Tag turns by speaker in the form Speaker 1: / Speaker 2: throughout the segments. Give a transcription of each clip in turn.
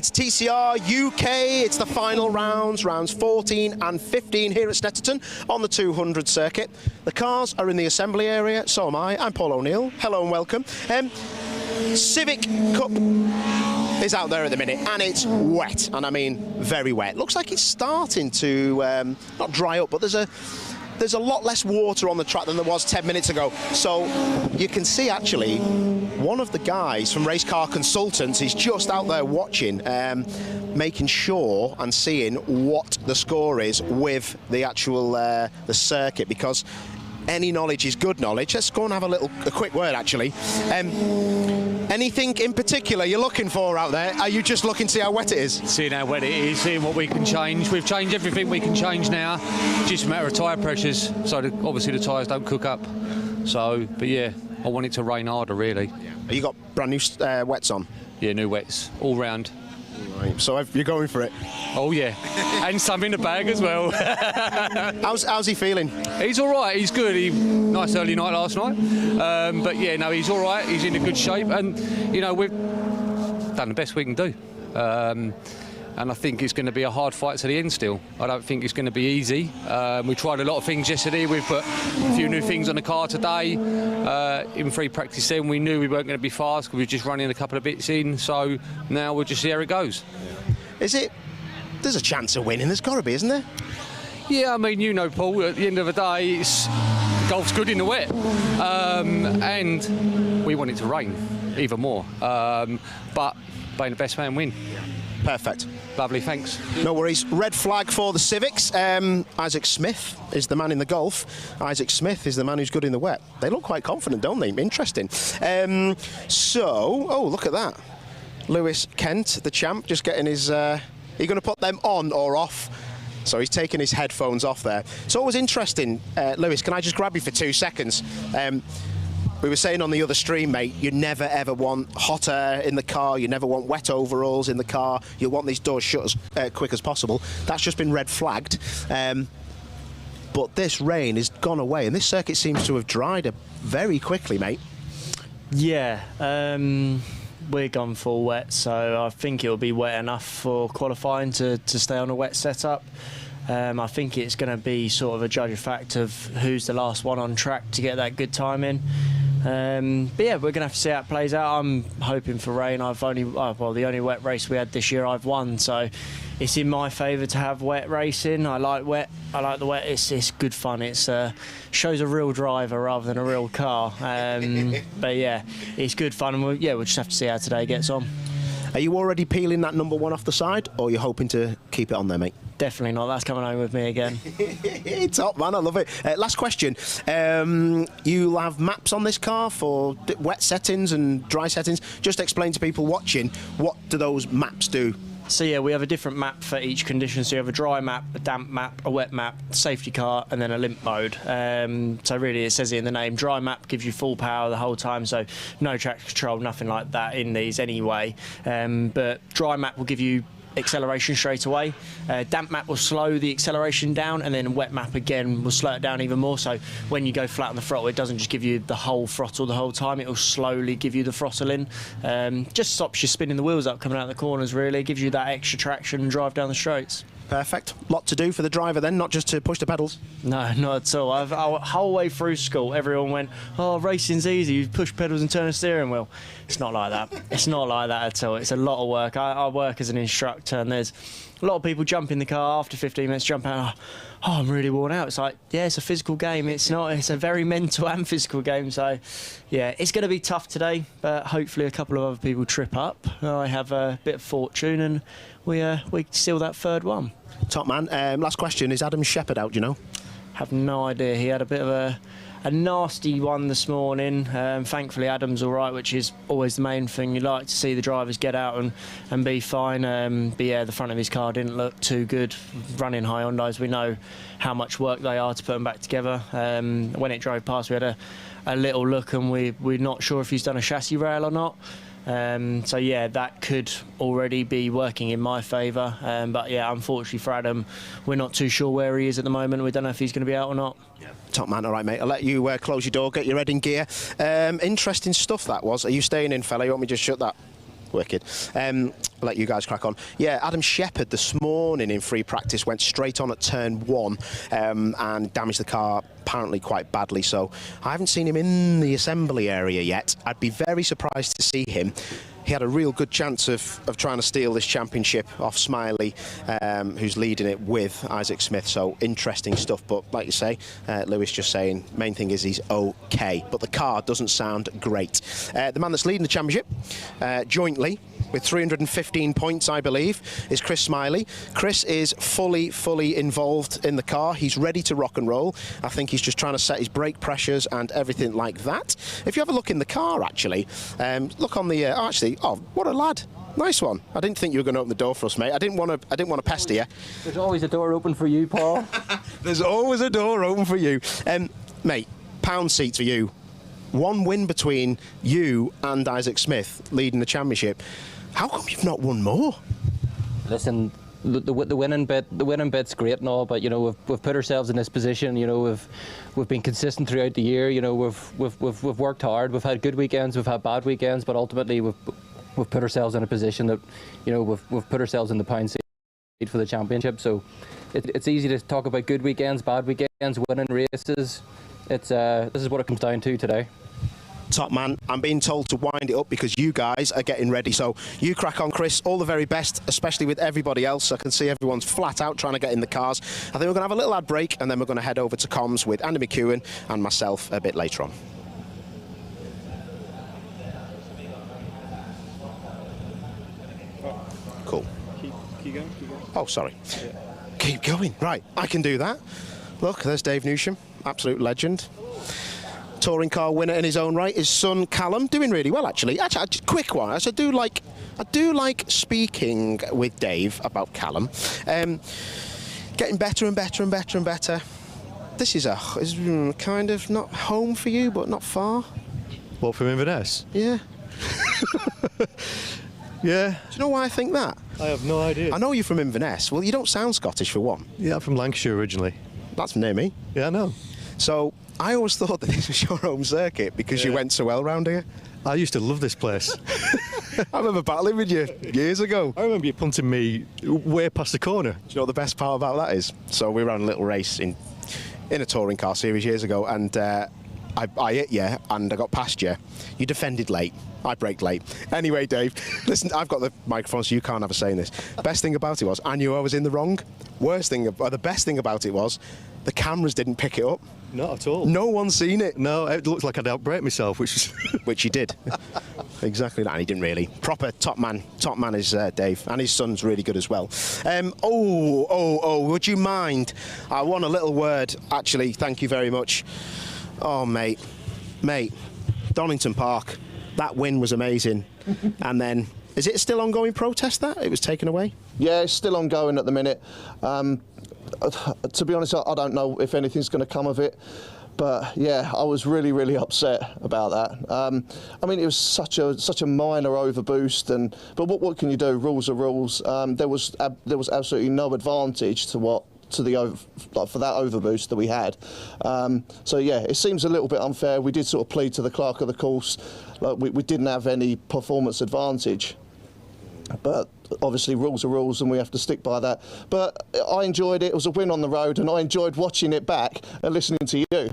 Speaker 1: It's TCR UK, it's the final rounds 14 and 15 here at Snetterton on the 200 circuit. The cars are in the assembly area, so am I. I'm Paul O'Neill. Hello and welcome. Civic Cup is out there at the minute and it's wet, and I mean very wet. Looks like it's starting to not dry up, but there's a lot less water on the track than there was 10 minutes ago. So you can see actually one of the guys from Race Car Consultants is just out there watching, making sure and seeing what the score is with the actual the circuit, because any knowledge is good knowledge. Let's go and have a quick word actually. Anything in particular you're looking for out there? Are you just looking to see how wet it is?
Speaker 2: Seeing how wet it is, seeing what we can change. We've changed everything we can change now. Just a matter of tyre pressures, so obviously the tyres don't cook up. So, but yeah, I want it to rain harder really.
Speaker 1: Yeah. You got brand new wets on?
Speaker 2: Yeah, new wets, all round.
Speaker 1: Right, so you're going for it?
Speaker 2: Oh yeah, and some in the bag as well.
Speaker 1: How's he feeling?
Speaker 2: He's all right, he's good. Nice early night last night. But yeah, no, he's all right, he's in a good shape, and you know, we've done the best we can do. And I think it's going to be a hard fight to the end still. I don't think it's going to be easy. We tried a lot of things yesterday. We've put a few new things on the car today. In free practice then, we knew we weren't going to be fast because we were just running a couple of bits in. So now we'll just see how it goes.
Speaker 1: There's a chance of winning, there's got to be, isn't there?
Speaker 2: Yeah, I mean, you know, Paul, at the end of the day, golf's good in the wet. And we want it to rain even more. But playing the best man win.
Speaker 1: Perfect.
Speaker 2: Lovely, thanks.
Speaker 1: No worries. Red flag for the Civics. Isaac Smith is the man in the Golf. Isaac Smith is the man who's good in the wet. They look quite confident, don't they? Interesting. Oh, look at that. Lewis Kent, the champ, just getting his... are you going to put them on or off? So he's taking his headphones off there. It's always interesting. Lewis, can I just grab you for 2 seconds? We were saying on the other stream, mate, you never ever want hot air in the car, you never want wet overalls in the car, you want these doors shut as quick as possible. That's just been red flagged. But this rain has gone away, and this circuit seems to have dried up very quickly, mate.
Speaker 3: Yeah, we're gone full wet, so I think it'll be wet enough for qualifying to stay on a wet setup. I think it's going to be sort of a judge of fact of who's the last one on track to get that good time in. But yeah, we're going to have to see how it plays out. I'm hoping for rain. The only wet race we had this year I've won, so it's in my favour to have wet racing. I like wet. I like the wet. It's good fun. It shows a real driver rather than a real car. But yeah, it's good fun, and we'll just have to see how today gets on.
Speaker 1: Are you already peeling that number one off the side, or are you hoping to keep it on there, mate?
Speaker 3: Definitely not. That's coming home with me again.
Speaker 1: Top man, I love it. Last question. You'll have maps on this car for wet settings and dry settings. Just explain to people watching, what do those maps do?
Speaker 3: So yeah, we have a different map for each condition. So you have a dry map, a damp map, a wet map, safety car, and then a limp mode. So really, it says it in the name. Dry map gives you full power the whole time, so no traction control, nothing like that in these anyway. But dry map will give you acceleration straight away. Damp map will slow the acceleration down, and then wet map again will slow it down even more. So when you go flat on the throttle, it doesn't just give you the whole throttle the whole time, it will slowly give you the throttle in. Just stops you spinning the wheels up coming out the corners, really. Gives you that extra traction and drive down the straights.
Speaker 1: Perfect. Lot to do for the driver then, not just to push the pedals.
Speaker 3: No, not at all. Our whole way through school, everyone went, "Oh, racing's easy. You push pedals and turn a steering wheel." It's not like that. It's not like that at all. It's a lot of work. I work as an instructor, and there's a lot of people jump in the car after 15 minutes, jump out. Oh, I'm really worn out. It's like, yeah, it's a physical game. It's not. It's a very mental and physical game. So, yeah, it's going to be tough today, but hopefully a couple of other people trip up. I have a bit of fortune, and we steal that third one.
Speaker 1: Top man. Last question. Is Adam Shepherd out, do you know?
Speaker 3: Have no idea. He had a bit of a nasty one this morning. Thankfully, Adam's all right, which is always the main thing. You like to see the drivers get out and be fine. But yeah, the front of his car didn't look too good. Running high Hyundais, we know how much work they are to put them back together. When it drove past, we had a little look, and we're not sure if he's done a chassis rail or not. So yeah, that could already be working in my favour, but yeah, unfortunately for Adam, we're not too sure where he is at the moment. We don't know if he's going to be out or not.
Speaker 1: Top man. All right, mate, I'll let you close your door, get your head in gear. Interesting stuff that was. Are you staying in, fella? You want me to just shut that? Wicked. let you guys crack on. Yeah, Adam Shepherd this morning in free practice went straight on at turn 1 and damaged the car apparently quite badly, so I haven't seen him in the assembly area yet. I'd be very surprised to see him. He had a real good chance of trying to steal this championship off Smiley, who's leading it with Isaac Smith, so interesting stuff. But like you say, Lewis just saying, main thing is he's okay, but the car doesn't sound great. The man that's leading the championship jointly with 315 points, I believe, is Chris Smiley. Chris is fully involved in the car. He's ready to rock and roll. I think he's just trying to set his brake pressures and everything like that. If you have a look in the car, actually, look on the oh, what a lad. Nice one. I didn't think you were going to open the door for us, mate. I didn't want to pester you.
Speaker 4: There's always a door open for you, Paul.
Speaker 1: There's always a door open for you. Mate, pound seats for you. One win between you and Isaac Smith leading the championship. How come you've not won more?
Speaker 4: Listen, the winning bit's great and all, but you know we've put ourselves in this position. You know we've been consistent throughout the year. You know we've worked hard. We've had good weekends, we've had bad weekends, but ultimately we've put ourselves in a position that, you know, we've put ourselves in the pound seat for the championship. So it's easy to talk about good weekends, bad weekends, winning races. This is what it comes down to today.
Speaker 1: Top man, I'm being told to wind it up because you guys are getting ready. So you crack on, Chris. All the very best, especially with everybody else. I can see everyone's flat out trying to get in the cars. I think we're going to have a little ad break and then we're going to head over to comms with Andy McEwen and myself a bit later on. Cool.
Speaker 5: Keep going.
Speaker 1: Oh, sorry. Yeah. Keep going. Right, I can do that. Look, there's Dave Newsham, absolute legend. Touring car winner in his own right. His son Callum doing really well, actually. Actually, just quick one. I do like speaking with Dave about Callum. Getting better and better and better and better. This is kind of not home for you, but not far.
Speaker 5: What, from Inverness?
Speaker 1: Yeah.
Speaker 5: Yeah.
Speaker 1: Do you know why I think that?
Speaker 5: I have no idea.
Speaker 1: I know you're from Inverness. Well, you don't sound Scottish for one.
Speaker 5: Yeah, I'm from Lancashire originally.
Speaker 1: That's near me.
Speaker 5: Yeah, I know.
Speaker 1: So I always thought that this was your home circuit because you went so well round here.
Speaker 5: I used to love this place.
Speaker 1: I remember battling with you years ago.
Speaker 5: I remember you punting me way past the corner.
Speaker 1: Do you know what the best part about that is? So we ran a little race in a touring car series years ago, and I hit you and I got past you. You defended late. I braked late. Anyway, Dave, listen, I've got the microphone, so you can't have a say in this. Best thing about it was I knew I was in the wrong. The best thing about it was the cameras didn't pick it up.
Speaker 5: Not at all.
Speaker 1: No one's seen it.
Speaker 5: No, it looked like I'd outbrake myself, which
Speaker 1: Which you did. Exactly that, and he didn't really. Proper top man is Dave, and his son's really good as well. Would you mind? I want a little word, actually. Thank you very much. Oh, mate, Donington Park. That win was amazing. And then, is it still ongoing protest that it was taken away?
Speaker 6: Yeah, it's still ongoing at the minute. To be honest, I don't know if anything's going to come of it. But yeah, I was really upset about that. I mean, it was such a minor overboost, but what can you do? Rules are rules. There was absolutely no advantage for that overboost that we had. So yeah, it seems a little bit unfair. We did sort of plead to the clerk of the course, like we didn't have any performance advantage. But obviously rules are rules and we have to stick by that. But I enjoyed it. It was a win on the road and I enjoyed watching it back and listening to you.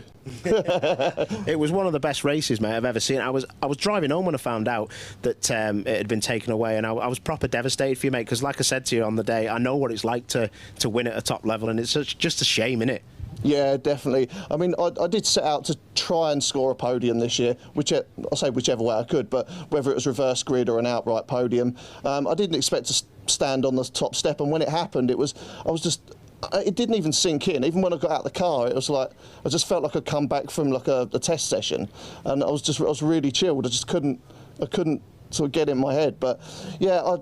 Speaker 1: It was one of the best races, mate, I've ever seen. I was driving home when I found out that it had been taken away, and I was proper devastated for you, mate, because like I said to you on the day, I know what it's like to win at a top level, and it's just a shame, innit?
Speaker 6: Yeah, definitely. I mean, I did set out to try and score a podium this year, whichever way I could, but whether it was reverse grid or an outright podium, I didn't expect to stand on the top step, and when it happened, it didn't even sink in. Even when I got out of the car, it was like I just felt like I'd come back from like a test session, and I was really chilled. I couldn't sort of get in my head. But yeah,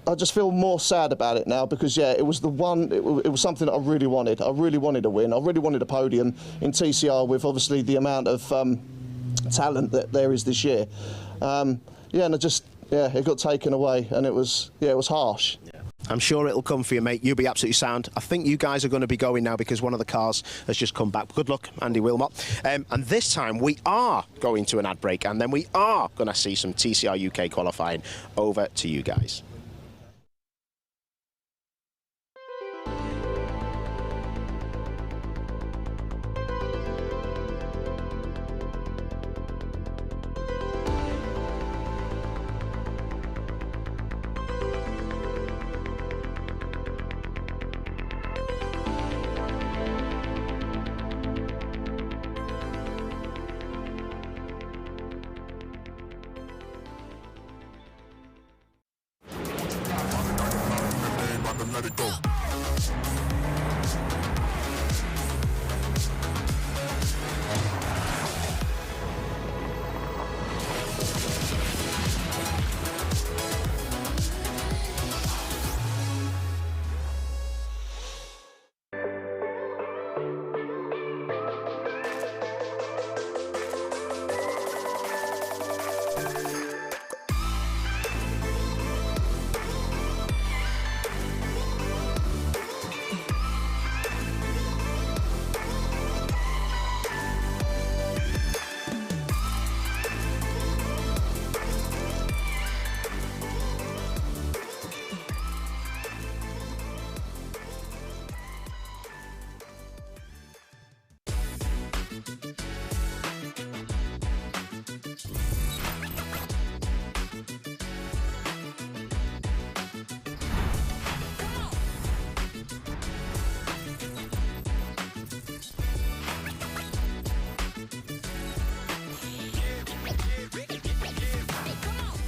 Speaker 6: I just feel more sad about it now because yeah, it was something that I really wanted. I really wanted a win. I really wanted a podium in TCR with obviously the amount of talent that there is this year. And it got taken away, and it was harsh.
Speaker 1: I'm sure it'll come for you, mate. You'll be absolutely sound. I think you guys are going to be going now because one of the cars has just come back. Good luck, Andy Wilmot. And this time we are going to an ad break, and then we are going to see some TCR UK qualifying. Over to you guys.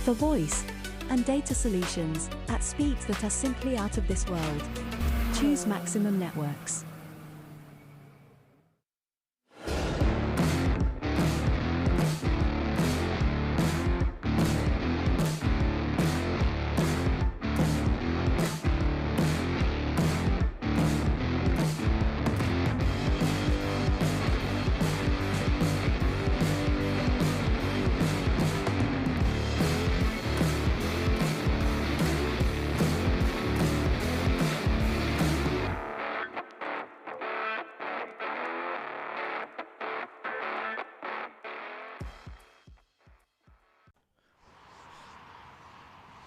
Speaker 7: For voice and data solutions at speeds that are simply out of this world, choose Maximum Networks.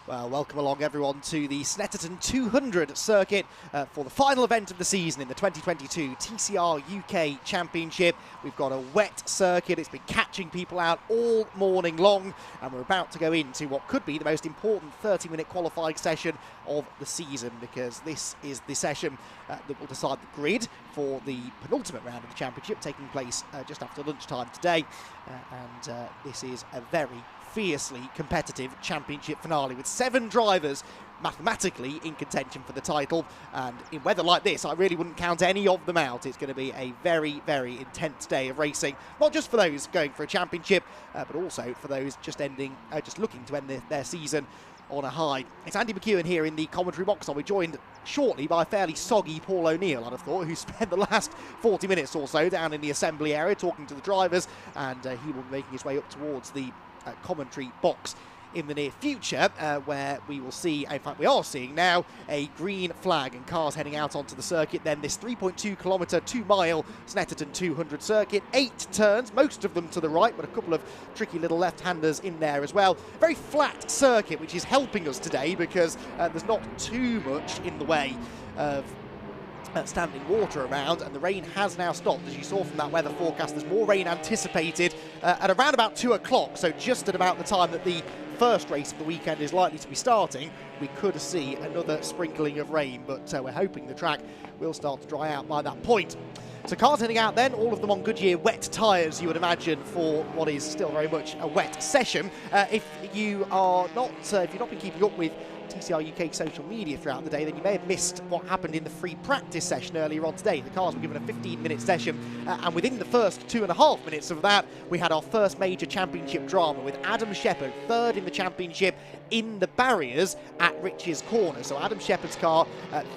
Speaker 8: Well, welcome along everyone to the Snetterton 200 circuit for the final event of the season in the 2022 TCR UK Championship. We've got a wet circuit, it's been catching people out all morning long, and we're about to go into what could be the most important 30-minute qualifying session of the season, because this is the session that will decide the grid for the penultimate round of the championship, taking place just after lunchtime today. This is a very fiercely competitive championship finale with 7 drivers mathematically in contention for the title, and in weather like this I really wouldn't count any of them out. It's going to be a very, very intense day of racing, not just for those going for a championship but also for those just looking to end their season on a high. It's Andy McEwen here in the commentary box. I'll be joined shortly by a fairly soggy Paul O'Neill, I'd have thought, who spent the last 40 minutes or so down in the assembly area talking to the drivers, and he will be making his way up towards the commentary box in the near future, where we will see, in fact we are seeing now, a green flag and cars heading out onto the circuit. Then this 3.2 kilometre, 2 mile Snetterton 200 circuit, 8 turns, most of them to the right, but a couple of tricky little left-handers in there as well. Very flat circuit, which is helping us today because there's not too much in the way of standing water around, and the rain has now stopped. As you saw from that weather forecast, there's more rain anticipated at around about 2 o'clock, so just at about the time that the first race of the weekend is likely to be starting, we could see another sprinkling of rain, but we're hoping the track will start to dry out by that point. So cars heading out then, all of them on Goodyear wet tyres, you would imagine, for what is still very much a wet session. If you've not been keeping up with TCR UK social media throughout the day, then you may have missed what happened in the free practice session earlier on today. The cars were given a 15-minute session, and within the first 2.5 minutes of that, we had our first major championship drama with Adam Shepherd, third in the championship, in the barriers at Rich's corner. So Adam Shepherd's car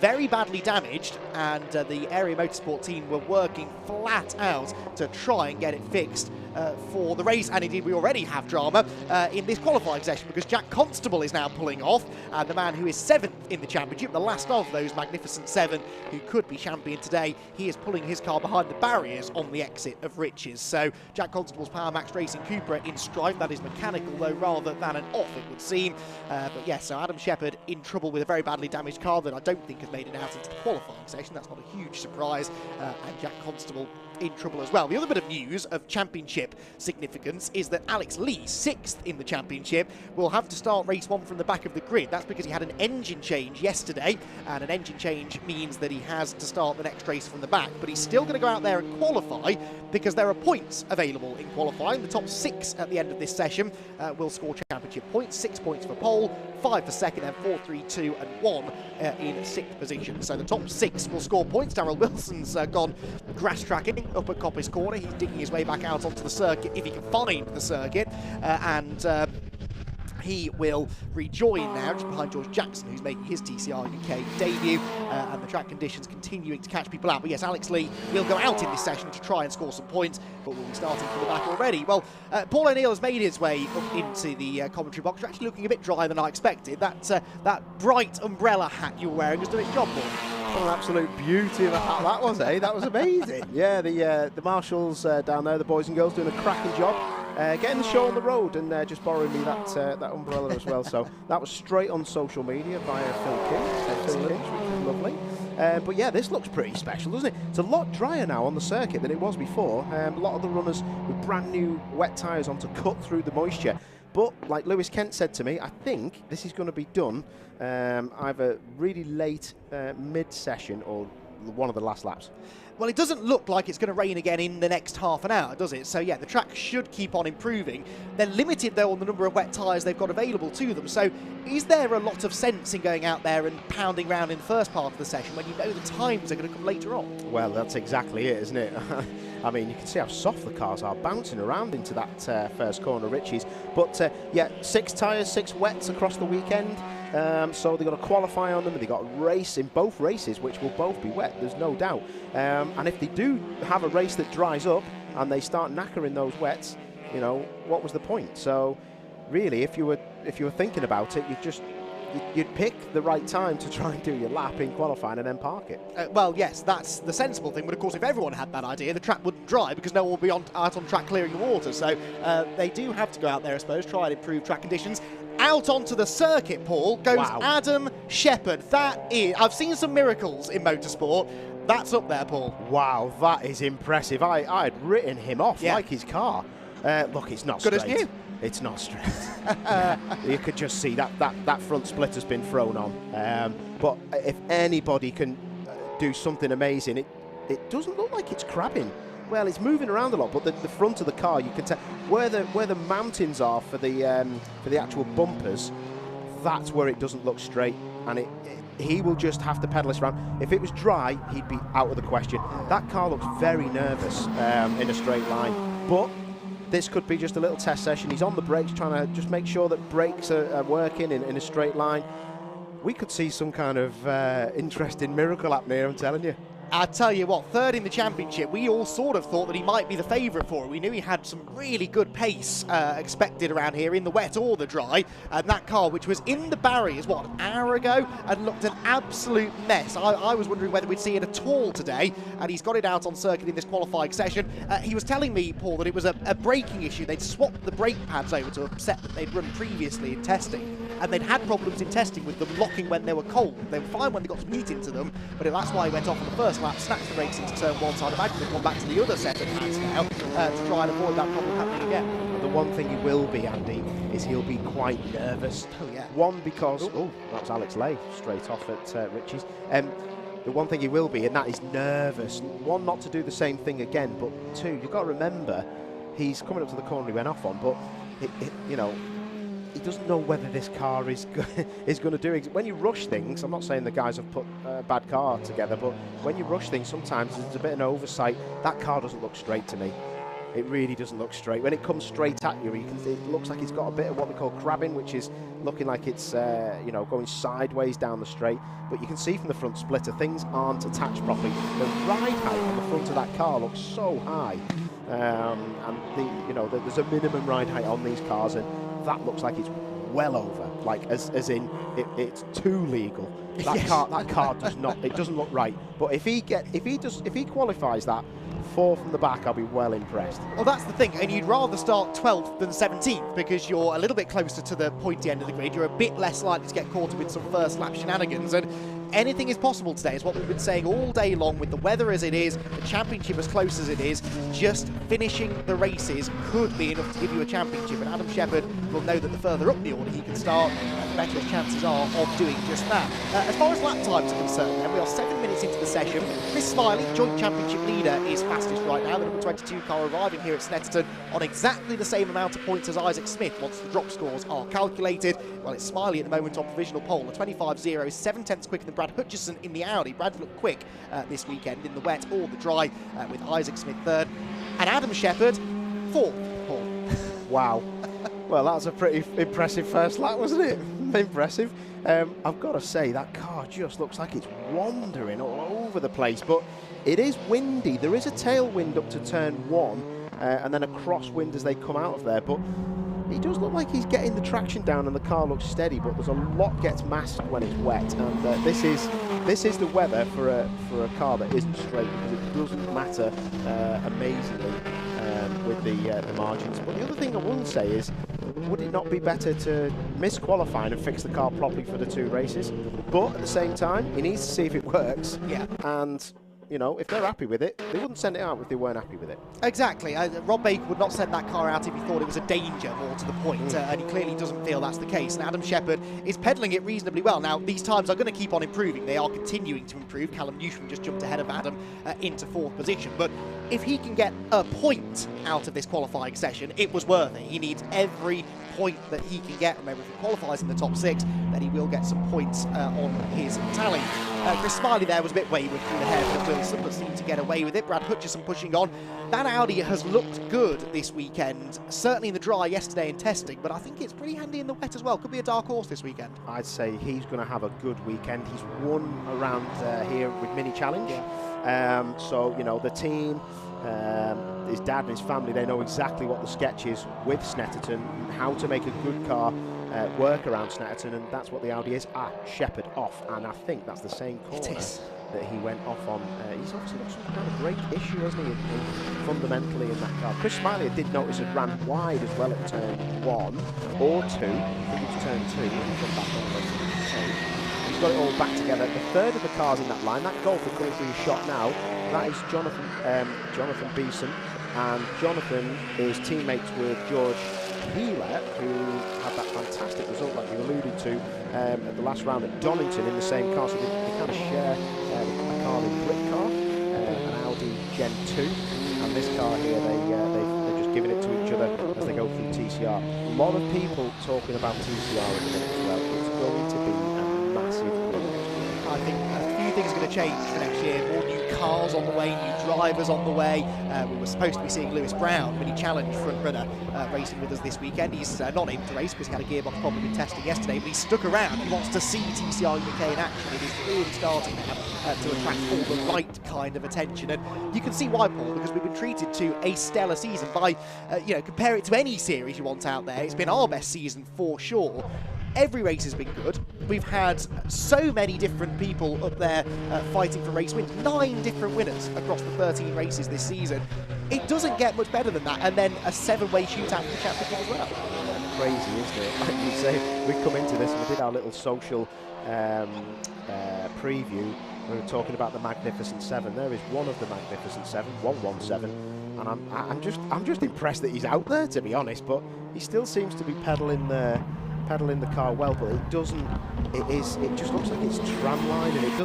Speaker 8: very badly damaged, and the Area Motorsport team were working flat out to try and get it fixed for the race, and indeed we already have drama in this qualifying session because Jack Constable is now pulling off, and the man who is 7th in the championship, the last of those magnificent 7 who could be champion today, he is pulling his car behind the barriers on the exit of Riches. So Jack Constable's Power Max Racing Cupra in strife, that is mechanical though rather than an off it would seem. But yes, so Adam Shepherd in trouble with a very badly damaged car that I don't think has made it out into the qualifying session. That's not a huge surprise, and Jack Constable in trouble as well. The other bit of news of championship significance is that Alex Lee, 6th in the championship, will have to start race 1 from the back of the grid. That's because he had an engine change yesterday, and an engine change means that he has to start the next race from the back, but he's still going to go out there and qualify because there are points available in qualifying. The top 6 at the end of this session will score championship points, 6 points for pole, 5 for second, and 4, 3, 2 and 1 in 6th position. So the top 6 will score points. Darrell Wilson's gone grass tracking up at Coppice Corner. He's digging his way back out onto the circuit if he can find the circuit, and he will rejoin now just behind George Jackson, who's making his TCR UK debut, and the track conditions continuing to catch people out. But yes, Alex Lee will go out in this session to try and score some points, but we'll be starting from the back already. Well, Paul O'Neill has made his way up into the commentary box. You're actually looking a bit drier than I expected. That bright umbrella hat you were wearing has done its job, Paul.
Speaker 1: What an absolute beauty of a hat that was, eh? That was amazing. Yeah, the marshals down there, the boys and girls, doing a cracking job. Getting the show on the road and just borrowing me that umbrella as well. So that was straight on social media via Phil King, which is lovely. But yeah, this looks pretty special, doesn't it? It's a lot drier now on the circuit than it was before. A lot of the runners with brand new wet tyres on to cut through the moisture. But like Lewis Kent said to me, I think this is going to be done either really late mid-session or one of the last laps.
Speaker 8: Well, it doesn't look like it's going to rain again in the next half an hour, does it? So, yeah, the track should keep on improving. They're limited, though, on the number of wet tyres they've got available to them. So, is there a lot of sense in going out there and pounding around in the first part of the session when you know the times are going to come later on?
Speaker 1: Well, that's exactly it, isn't it? I mean, you can see how soft the cars are, bouncing around into that first corner, Riches. But, yeah, 6 tyres, 6 wets across the weekend. So they've got to qualify on them, and they've got a race in both races, which will both be wet, there's no doubt. And if they do have a race that dries up and they start knackering those wets, you know, what was the point? So really, if you were thinking about it, you'd pick the right time to try and do your lap in qualifying and then park it.
Speaker 8: Well, yes, that's the sensible thing. But of course, if everyone had that idea, the track wouldn't dry because no one would be out on track clearing the water. So they do have to go out there, I suppose, try and improve track conditions. Out onto the circuit, Paul, goes Adam Shepherd. That is, I've seen some miracles in motorsport. That's up there, Paul.
Speaker 1: Wow, that is impressive. I'd written him off like his car. Look, it's not
Speaker 8: good
Speaker 1: straight.
Speaker 8: As new.
Speaker 1: It's not straight. You could just see that front split has been thrown on. But if anybody can do something amazing, it doesn't look like it's crabbing. Well, it's moving around a lot, but the front of the car, you can tell where the mountains are for the actual bumpers. That's where it doesn't look straight, and he will just have to pedal this around. If it was dry, he'd be out of the question. That car looks very nervous in a straight line, but this could be just a little test session. He's on the brakes, trying to just make sure that brakes are working in a straight line. We could see some kind of interesting miracle happening here, I'm telling you.
Speaker 8: I tell you what, 3rd in the championship, we all sort of thought that he might be the favourite for it. We knew he had some really good pace expected around here in the wet or the dry. And that car, which was in the barriers, what, an hour ago, and looked an absolute mess. I was wondering whether we'd see it at all today, and he's got it out on circuit in this qualifying session. He was telling me, Paul, that it was a braking issue. They'd swapped the brake pads over to a set that they'd run previously in testing, and they'd had problems in testing with them locking when they were cold. They were fine when they got some heat into them, but that's why he went off on the first lap, snatched the brakes into turn 1, so I'd imagine they've gone back to the other set of pads now to try and avoid that problem happening again.
Speaker 1: But the one thing he will be, Andy, is he'll be quite nervous.
Speaker 8: Oh, yeah.
Speaker 1: One, because... Oh, that's Alex Lay, straight off at Riches. The one thing he will be, and that is nervous. One, not to do the same thing again, but 2, you've got to remember, he's coming up to the corner he went off on, but, you know, he doesn't know whether this car is going to do it. When you rush things, I'm not saying the guys have put a bad car together, but when you rush things, sometimes there's a bit of an oversight. That car doesn't look straight to me. It really doesn't look straight. When it comes straight at you, it looks like it's got a bit of what we call crabbing, which is looking like it's you know, going sideways down the straight. But you can see from the front splitter, things aren't attached properly. The ride height on the front of that car looks so high. and there's a minimum ride height on these cars, and that looks like it's well over, like as in it's too legal. That car does not. It doesn't look right. But if he qualifies that 4 from the back, I'll be well impressed.
Speaker 8: Well, that's the thing, and you'd rather start 12th than 17th because you're a little bit closer to the pointy end of the grid. You're a bit less likely to get caught up in some first lap shenanigans, and anything is possible today, is what we've been saying all day long. With the weather as it is, the championship as close as it is, just finishing the races could be enough to give you a championship, and Adam Shepherd will know that the further up the order he can start, the better his chances are of doing just that. As far as lap times are concerned, then we are 7 minutes into the session. Chris Smiley, joint championship leader, is fastest right now. The number 22 car arriving here at Snetterton on exactly the same amount of points as Isaac Smith once the drop scores are calculated. Well, it's Smiley at the moment on provisional pole, a 25.0, 7 tenths quicker than Brad Hutchison in the Audi. Brad looked quick this weekend in the wet or the dry, with Isaac Smith third, and Adam Shepherd fourth. Paul.
Speaker 1: Wow. Well, that's a pretty impressive first lap, wasn't it? Impressive. I've got to say, that car just looks like it's wandering all over the place, but it is windy. There is a tailwind up to turn 1, and then a crosswind as they come out of there, but he does look like he's getting the traction down and the car looks steady, but there's a lot gets masked when it's wet, and this is the weather for a car that isn't straight, because it doesn't matter amazingly with the margins. But the other thing I will say is, would it not be better to miss qualifying and fix the car properly for the 2 races? But at the same time, he needs to see if it works.
Speaker 8: Yeah.
Speaker 1: And if they're happy with it, they wouldn't send it out if they weren't happy with it.
Speaker 8: Exactly. Rob Baker would not send that car out if he thought it was a danger, more to the point, and he clearly doesn't feel that's the case. And Adam Shepherd is pedalling it reasonably well. Now, these times are going to keep on improving. They are continuing to improve. Callum Newsham just jumped ahead of Adam into 4th position. But if he can get a point out of this qualifying session, it was worth it. He needs every point that he can get. Remember, if he qualifies in the top 6, then he will get some points on his tally. Chris Smiley there was a bit wayward through the hair of Wilson, but seemed to get away with it. Brad Hutchison pushing on. That Audi has looked good this weekend, certainly in the dry yesterday in testing, but I think it's pretty handy in the wet as well. Could be a dark horse this weekend.
Speaker 1: I'd say he's going to have a good weekend. He's won around here with Mini Challenge. Yeah. So, the team, his dad and his family, they know exactly what the sketch is with Snetterton, how to make a good car work around Snetterton, and that's what the Audi is. Shepherd off, and I think that's the same corner that he went off on. He's obviously got some kind of brake issue, hasn't he, fundamentally in that car. Chris Smiley, I did notice, had ran wide as well at turn 1 or 2. I think it was turn 2. He's got it all back together. The third of the cars in that line, that Golf is going through his shot now. That is Jonathan Beeson, and Jonathan is teammates with George Healer, who had that fantastic result like you alluded to at the last round at Donington in the same car. So they kind of share a car in Brit car, an Audi Gen 2, and this car here, they're just giving it to each other as they go through TCR. A lot of people talking about TCR at the minute as well. It's going to be a massive win.
Speaker 8: I think a few things are going to change for next year. More new cars on the way, new drivers on the way. We were supposed to be seeing Lewis Brown, Mini Challenge front runner, racing with us this weekend. He's not able to race because he had a gearbox problem in testing yesterday, but he's stuck around. He wants to see TCR UK in action. It is really starting now to attract all the right kind of attention, and you can see why, Paul, because we've been treated to a stellar season. By compare it to any series you want out there, it's been our best season for sure. Every race has been good. We've had so many different people up there fighting for race wins. 9 different winners across the 13 races this season. It doesn't get much better than that. And then a 7-way shootout for the championship as well.
Speaker 1: Crazy, isn't it? Like you say, we come into this and we did our little social preview. We were talking about the Magnificent 7. There is one of the Magnificent 7, 117, and I'm just impressed that he's out there, to be honest. But he still seems to be pedaling the car well, but it just looks like it's tramline, and it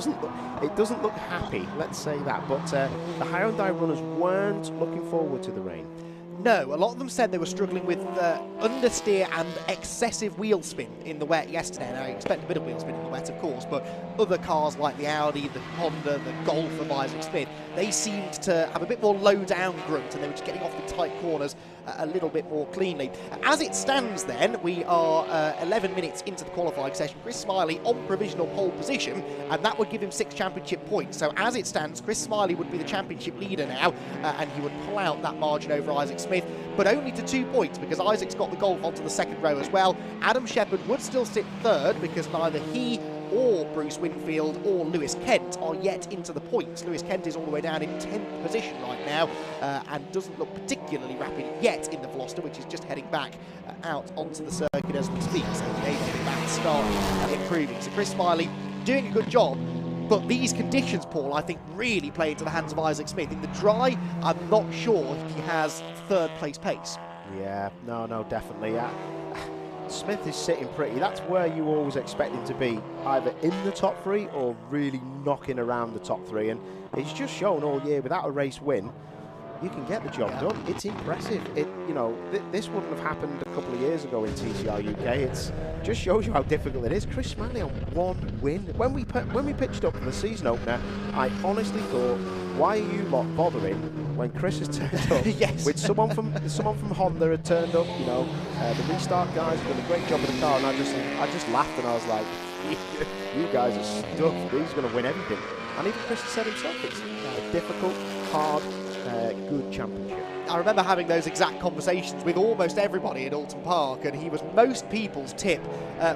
Speaker 1: doesn't look happy, let's say that. But the Hyundai runners weren't looking forward to the rain.
Speaker 8: No, a lot of them said they were struggling with understeer and excessive wheel spin in the wet yesterday. And I expect a bit of wheel spin in the wet, of course, but other cars like the Audi, the Honda, the Golf of Isaac Smith, they seemed to have a bit more low-down grunt, and they were just getting off the tight corners a little bit more cleanly. As it stands then, we are 11 minutes into the qualifying session. Chris Smiley on provisional pole position, and that would give him 6 championship points. So as it stands, Chris Smiley would be the championship leader now, and he would pull out that margin over Isaac Smith, but only to 2 points because Isaac's got the Golf onto the second row as well. Adam Shepherd would still sit third because neither he or Bruce Winfield or Lewis Kent are yet into the points. Lewis Kent is all the way down in 10th position right now and doesn't look particularly rapid yet in the Veloster, which is just heading back out onto the circuit as we speak. So maybe getting back to start improving. So Chris Smiley doing a good job. But these conditions, Paul, I think really play into the hands of Isaac Smith. In the dry, I'm not sure he has third place pace.
Speaker 1: Yeah, no, definitely. Smith is sitting pretty. That's where you always expect him to be, either in the top 3 or really knocking around the top 3. And it's just shown all year, without a race win, you can get the job done. It's impressive. This wouldn't have happened a couple of years ago in TCR UK. It just shows you how difficult it is. Chris Smiley on 1 win. When we pitched up for the season opener, I honestly thought, why are you lot bothering when Chris has turned up?
Speaker 8: Yes.
Speaker 1: With someone from Honda had turned up. The restart guys have done a great job of the car, and I just laughed and I was like, you guys are stuffed. He's going to win everything. And even Chris has said himself, it's a difficult, hard, good championship.
Speaker 8: I remember having those exact conversations with almost everybody at Alton Park, and he was most people's tip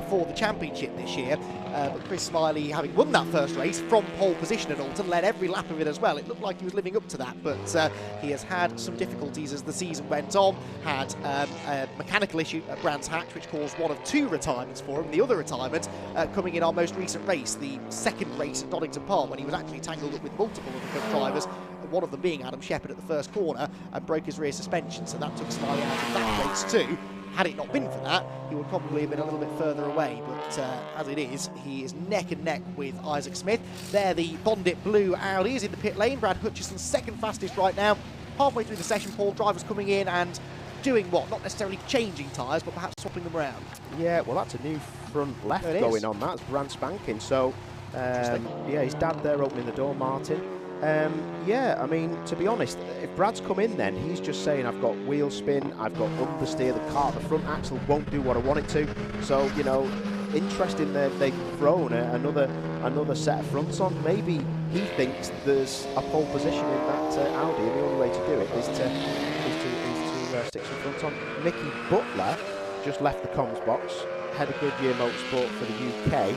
Speaker 8: for the championship this year. But Chris Smiley, having won that first race from pole position at Alton, led every lap of it as well. It looked like he was living up to that, but he has had some difficulties as the season went on. Had a mechanical issue at Brands Hatch, which caused one of 2 retirements for him. The other retirement coming in our most recent race, the second race at Donington Park, when he was actually tangled up with multiple of the drivers, one of them being Adam Shepherd at the first corner, and broke his rear suspension, so that took Smiley out of that race too. Had it not been for that, he would probably have been a little bit further away, but as it is, he is neck and neck with Isaac Smith. There, the Bondit Blue Audi is in the pit lane. Brad Hutchison's second fastest right now. Halfway through the session, Paul, drivers coming in and doing what? Not necessarily changing tyres, but perhaps swapping them around.
Speaker 1: Yeah, well, that's a new front left going on. That's brand spanking. So, yeah, his dad there opening the door, Martin. Yeah, I mean, to be honest, if Brad's come in then, he's just saying, I've got wheel spin, I've got understeer, the car, the front axle won't do what I want it to. So, interesting that they've thrown another set of fronts on. Maybe he thinks there's a pole position in that Audi, and the only way to do it is to stick some fronts on. Mickey Butler just left the comms box, head of Goodyear Motorsport for the UK.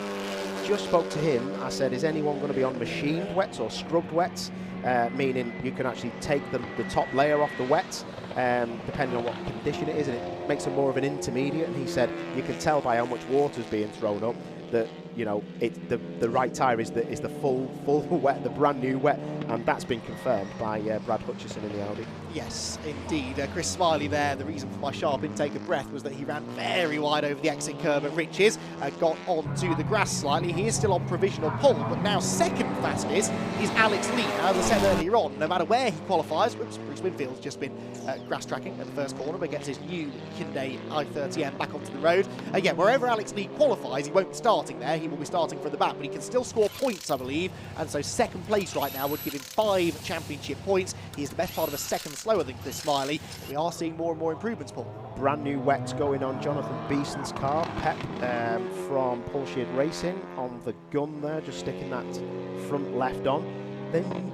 Speaker 1: Just spoke to him. I said, is anyone going to be on machined wets or scrubbed wets? Meaning you can actually take the top layer off the wets, depending on what condition it is, and it makes them more of an intermediate. And he said, you can tell by how much water's being thrown up that the right tyre is the full wet, the brand new wet, and that's been confirmed by Brad Hutchison in the Audi.
Speaker 8: Yes, indeed. Chris Smiley there, the reason for my sharp intake of breath was that he ran very wide over the exit curve at Riches, got onto the grass slightly. He is still on provisional pole, but now second fastest is Alex Lee. Now, as I said earlier on, no matter where he qualifies, Bruce Winfield's just been grass tracking at the first corner, but gets his new Hyundai i30M back onto the road. Again, wherever Alex Lee qualifies, he won't be starting there. He will be starting from the back, but he can still score points, I believe, and so second place right now would give him 5 championship points. He is the best part of a second slower than Chris Smiley. We are seeing more and more improvements, Paul.
Speaker 1: Brand new wets going on Jonathan Beeson's car, Pep from Pulshed Racing on the gun there, just sticking that front left on. Then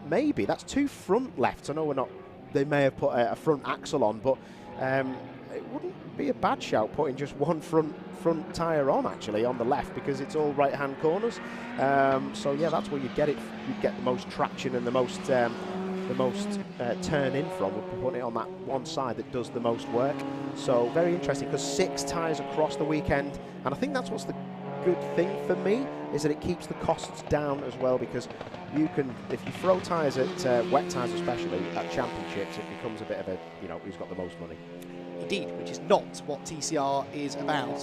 Speaker 1: maybe that's 2 front lefts. I know they may have put a front axle on, but it wouldn't be a bad shout putting just 1 front tyre on actually on the left, because it's all right hand corners. So yeah, that's where you get it. You get the most traction and the most turn in from. We're putting it on that one side that does the most work. So very interesting, because 6 tyres across the weekend, and I think that's what's the good thing for me, is that it keeps the costs down as well, because you can, if you throw tyres at wet tyres especially at championships, it becomes a bit of a, who's got the most money.
Speaker 8: indeed, which is not what TCR is about.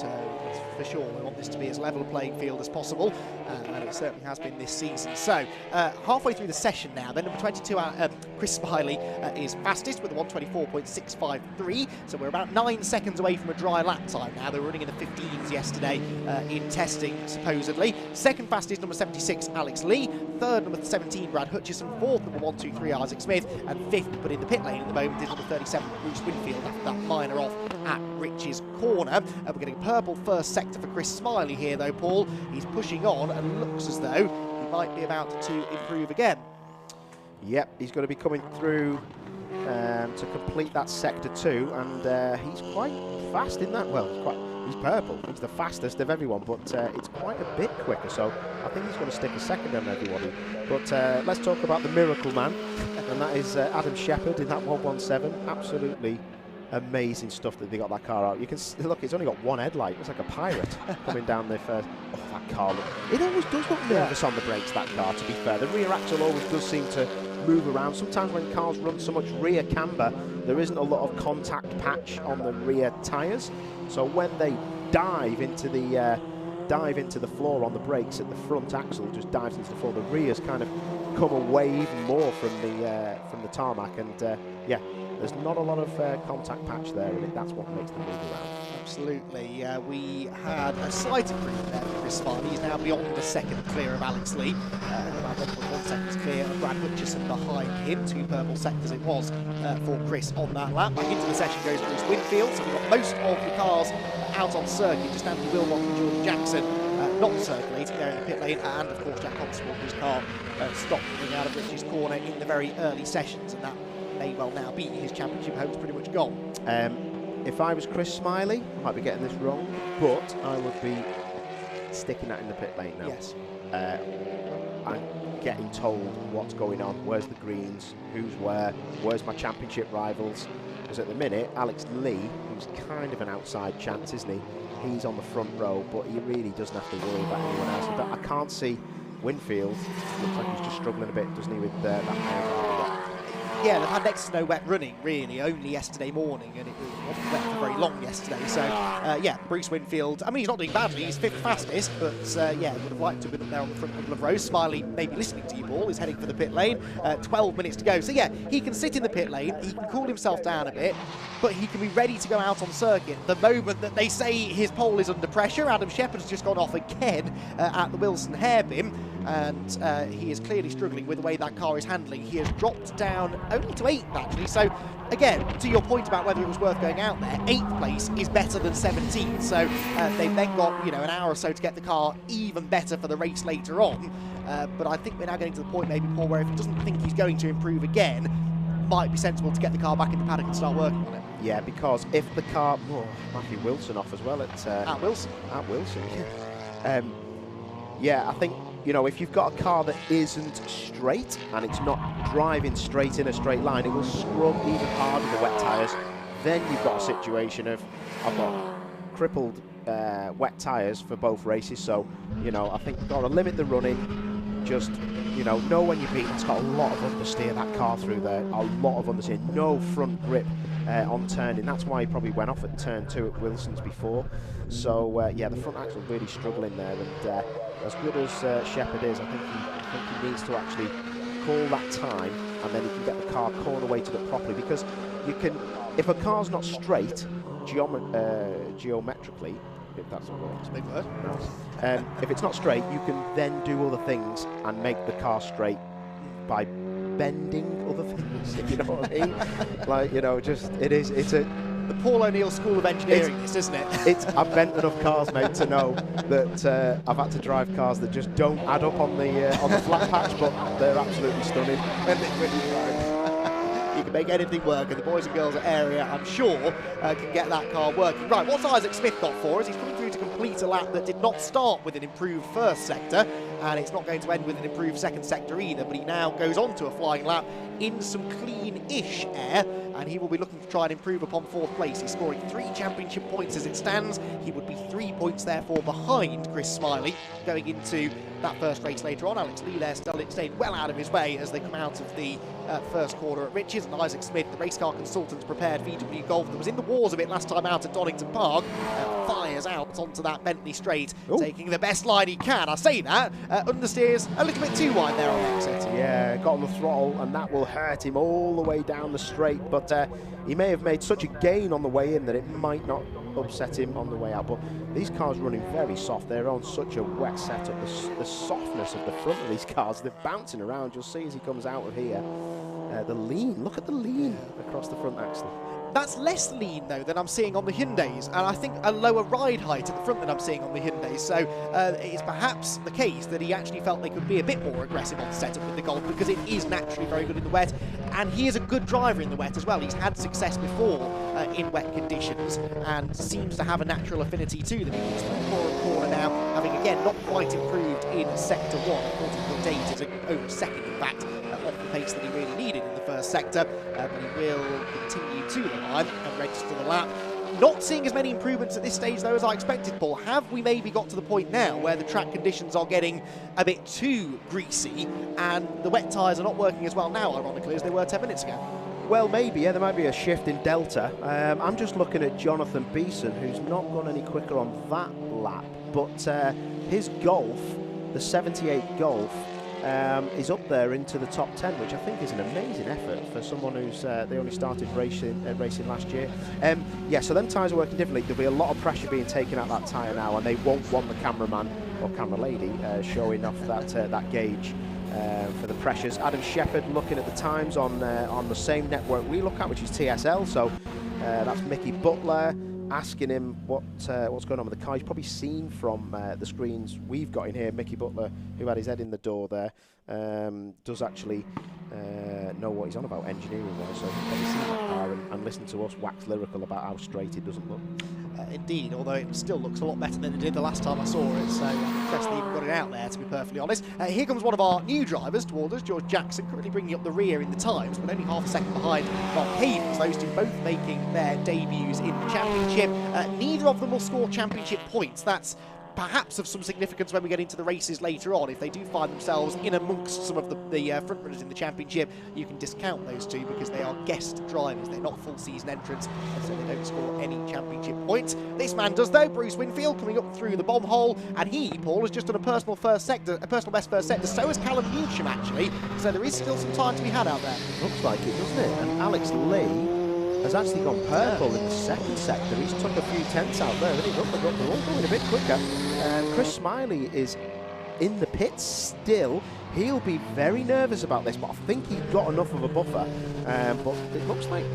Speaker 8: For sure, we want this to be as level a playing field as possible, and it certainly has been this season. So, halfway through the session now, then number 22, Chris Smiley, is fastest with a 124.653. So we're about 9 seconds away from a dry lap time now. They were running in the 15s yesterday in testing, supposedly. Second fastest, number 76, Alex Lee. Third, number 17, Brad Hutchison. Fourth, number 123, Isaac Smith. And fifth, but in the pit lane at the moment, is number 37, Bruce Winfield, after that minor off at Rich's corner. We're getting a purple first sector for Chris Smiley here, though, Paul. He's pushing on and looks as though he might be about to improve again.
Speaker 1: Yep, he's going to be coming through to complete that sector 2, and he's quite fast in that. Well, he's purple. He's the fastest of everyone, but it's quite a bit quicker, so I think he's going to stick a second on everybody. But let's talk about the miracle man, and that is Adam Shepherd in that 117. Absolutely amazing stuff that they got that car out. You can look, it's only got one headlight. It's like a pirate coming down the first. Oh, that car! It always does look nervous on the brakes, that car, to be fair. The rear axle always does seem to move around. Sometimes when cars run so much rear camber, there isn't a lot of contact patch on the rear tyres. So when they dive into the floor on the brakes, at the front axle just dives into the floor, the rears kind of come away even more from the tarmac, and yeah, there's not a lot of contact patch there, and that's what makes them move around.
Speaker 8: Absolutely. We had a slight improvement there for Chris Smiley. He's now beyond the second clear of Alex Lee, about 1.1 seconds clear of Brad Hutchison behind him. 2 purple sectors it was for Chris on that lap. Back into the session goes Bruce Winfield, so we've got most of the cars out on circuit, just Andy Wilmot and Jordan Jackson not circulating there in the pit lane, and of course Jack Constable, whose car stopped coming out of Rich's corner in the very early sessions, and that may well now be his championship hope's pretty much gone.
Speaker 1: If I was Chris Smiley, I might be getting this wrong, but I would be sticking that in the pit lane now.
Speaker 8: Yes.
Speaker 1: I'm getting told what's going on, where's the greens, who's where's my championship rivals. Because at the minute, Alex Lee, who's kind of an outside chance, isn't he? He's on the front row, but he really doesn't have to worry about anyone else. I can't see Winfield. Looks like he's just struggling a bit, doesn't he, with that power.
Speaker 8: Yeah, they've had next to no wet running, really, only yesterday morning, and it wasn't wet for very long yesterday. So, yeah, Bruce Winfield, I mean, he's not doing badly, he's 5th fastest, but, yeah, would have liked to have been up there on the front couple of rows. Smiley, maybe listening to you, Paul, is heading for the pit lane. 12 minutes to go. So, yeah, he can sit in the pit lane, he can cool himself down a bit, but he can be ready to go out on circuit the moment that they say his pole is under pressure. Adam Shepherd has just gone off again at the Wilson hairpin, and he is clearly struggling with the way that car is handling. He has dropped down only to 8th, actually. So, again, to your point about whether it was worth going out there, 8th place is better than 17th. So they've then got, you know, an hour or so to get the car even better for the race later on. But I think we're now getting to the point, maybe, Paul, where if he doesn't think he's going to improve again, might be sensible to get the car back in the paddock and start working on it.
Speaker 1: Yeah, because if the car... Oh, Matthew Wilson off as well. At
Speaker 8: Wilson.
Speaker 1: At Wilson, yeah. Yeah, I think, you know, if you've got a car that isn't straight and it's not driving straight in a straight line, it will scrub even harder the wet tyres. Then you've got a situation of, I've got crippled wet tyres for both races, so, you know, I think you've got to limit the running, just, you know when you're beaten. It's got a lot of understeer, that car through there, a lot of understeer, no front grip on turning. That's why he probably went off at turn 2 at Wilson's before. So, yeah, the front axle really struggling there, and as good as Shepherd is, I think he needs to actually call that time, and then he can get the car corner weighted up properly, because you can, if a car's not straight, geometrically, if that's a word.
Speaker 8: It's a big word.
Speaker 1: No. If it's not straight, you can then do other things and make the car straight by bending other things, if you know what I mean. Like, you know, just, it's a...
Speaker 8: The Paul O'Neill School of Engineering, isn't it?
Speaker 1: I've bent enough cars, mate, to know that I've had to drive cars that just don't add up on the flat patch, but they're absolutely stunning.
Speaker 8: You can make anything work, and the boys and girls at Area, I'm sure, can get that car working. Right, what's Isaac Smith got for us? He's coming through to complete a lap that did not start with an improved first sector, and it's not going to end with an improved second sector either, but he now goes on to a flying lap in some clean-ish air, and he will be looking to try and improve upon 4th place. He's scoring 3 championship points as it stands. He would be 3 points therefore behind Chris Smiley going into that first race later on. Alex Lee there stayed well out of his way as they come out of the first corner at Riches, and Isaac Smith, the race car consultants prepared VW Golf that was in the wars a bit last time out at Donington Park, fires out onto that Bentley straight, taking the best line he can. I say that, understeers a little bit too wide there on the exit.
Speaker 1: Yeah, got on the throttle, and that will hurt him all the way down the straight, but he may have made such a gain on the way in that it might not upset him on the way out. But these cars running very soft, they're on such a wet setup. The softness of the front of these cars, they're bouncing around. You'll see as he comes out of here. The lean, look at the lean across the front axle.
Speaker 8: That's less lean, though, than I'm seeing on the Hyundais, and I think a lower ride height at the front than I'm seeing on the Hyundais. So it's perhaps the case that he actually felt they could be a bit more aggressive on the setup with the Golf, because it is naturally very good in the wet, and he is a good driver in the wet as well. He's had success before in wet conditions and seems to have a natural affinity to them. He moves through the corner now, having again not quite improved in sector 1. 14.8 is over a second, in fact, off the pace that he really needed in the first sector, but he will continue to the line and register the lap. Not seeing as many improvements at this stage, though, as I expected, Paul. Have we maybe got to the point now where the track conditions are getting a bit too greasy and the wet tyres are not working as well now, ironically, as they were 10 minutes ago?
Speaker 1: Well, maybe, yeah, there might be a shift in Delta. I'm just looking at Jonathan Beeson, who's not gone any quicker on that lap, but his Golf, the 78 Golf, is up there into the top 10, which I think is an amazing effort for someone who's they only started racing last year. Yeah, so them tyres are working differently. There'll be a lot of pressure being taken out that tyre now, and they won't want the cameraman or camera lady showing off that gauge for the pressures. Adam Shepherd looking at the times on the same network we look at, which is TSL. So that's Mickey Butler asking him what's going on with the car. He's probably seen from the screens we've got in here, Mickey Butler, who had his head in the door there, does actually know what he's on about engineering-wise, so he's probably seen that car and listened to us wax lyrical about how straight it doesn't look.
Speaker 8: Indeed, although it still looks a lot better than it did the last time I saw it, so I'm impressed they even got it out there, to be perfectly honest. Here comes one of our new drivers towards us, George Jackson, currently bringing up the rear in the times, but only half a second behind Mark Havens, those two both making their debuts in the championship. Neither of them will score championship points. That's perhaps of some significance when we get into the races later on. If they do find themselves in amongst some of the front runners in the championship, you can discount those two because they are guest drivers. They're not full season entrants, and so they don't score any championship points. This man does, though. Bruce Winfield coming up through the bomb hole, and he, Paul, has just done a personal best first sector. So has Callum Newsham, actually. So there is still some time to be had out there.
Speaker 1: Looks like it, doesn't it? And Alex Lee has actually gone purple in the second sector. He's took a few tenths out there. They're all going a bit quicker. Chris Smiley is in the pits still. He'll be very nervous about this, but I think he's got enough of a buffer. But it looks like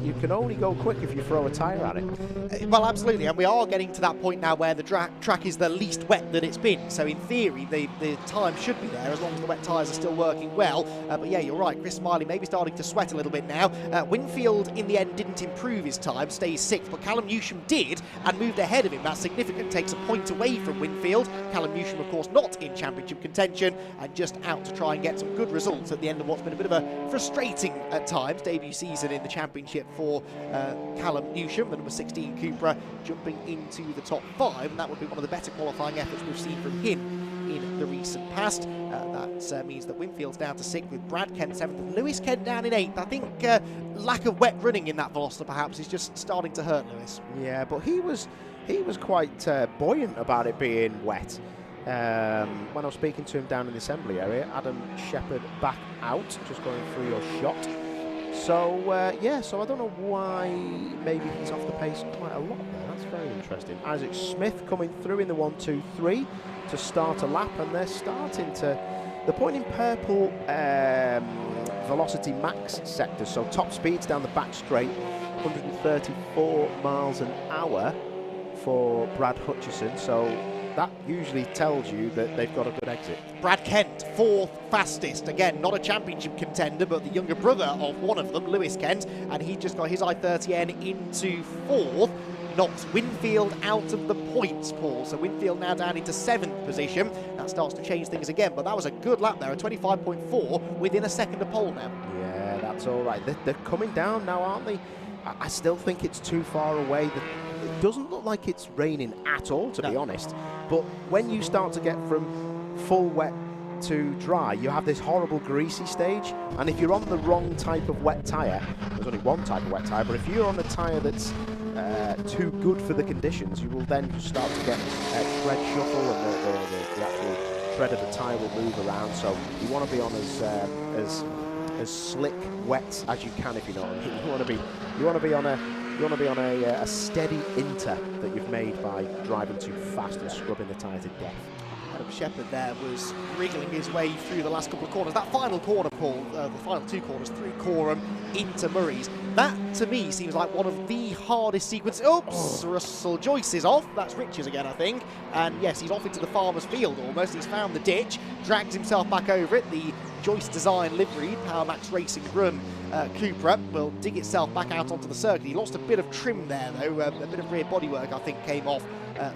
Speaker 1: you can only go quick if you throw a tyre at it.
Speaker 8: Well, absolutely, and we are getting to that point now where the track is the least wet that it's been. So in theory, the time should be there as long as the wet tyres are still working well. But yeah, you're right. Chris Smiley maybe starting to sweat a little bit now. Winfield in the end didn't improve his time, stays sixth, but Callum Newsham did and moved ahead of him. That's significant. Takes a point away from Winfield. Callum Newsham, of course, not in championship contention and just out to try and get some good results at the end of what's been a bit of a frustrating at times debut season in the championship for Callum Newsham, the number 16 Cupra, jumping into the top 5, and that would be one of the better qualifying efforts we've seen from him in the recent past. That means that Winfield's down to 6th with Brad Kent 7th and Lewis Kent down in 8th. I think lack of wet running in that Veloster perhaps is just starting to hurt Lewis.
Speaker 1: Yeah, but he was quite buoyant about it being wet. When I was speaking to him down in the assembly area, Adam Shepherd back out, just going through your shot. So, yeah, so I don't know why maybe he's off the pace quite a lot there. That's very interesting. Isaac Smith coming through in the 1-2-3 to start a lap, and they're starting to... They're pointing purple velocity max sectors, so top speeds down the back straight, 134 miles an hour for Brad Hutchison, so that usually tells you that they've got a good exit.
Speaker 8: Brad Kent, 4th fastest. Again, not a championship contender, but the younger brother of one of them, Lewis Kent, and he just got his i30N into 4th. Knocks Winfield out of the points, Paul. So Winfield now down into 7th position. That starts to change things again, but that was a good lap there, a 25.4 within a second of pole now.
Speaker 1: Yeah, That's all right. They're coming down now, aren't they? I still think it's too far away. It doesn't look like it's raining at all, to be honest. But when you start to get from full wet to dry, you have this horrible greasy stage. And if you're on the wrong type of wet tyre, there's only one type of wet tyre, but if you're on a tyre that's too good for the conditions, you will then start to get tread shuffle, and the actual tread of the tyre will move around. So you want to be on as slick wet as you can, if you know what I mean. You want to be on a steady inter that you've made by driving too fast and scrubbing the tyre to death.
Speaker 8: Adam Shepherd there was wriggling his way through the last couple of corners. That final corner, Paul, the final two corners, through Coreham into Murray's, that to me seems like one of the hardest sequences. Oops, Russell Joyce is off. That's Richards again, I think. And yes, he's off into the farmer's field almost. He's found the ditch, drags himself back over it. The Joyce design livery, Power Max Racing Run Cupra, will dig itself back out onto the circuit. He lost a bit of trim there, though. A bit of rear bodywork, I think, came off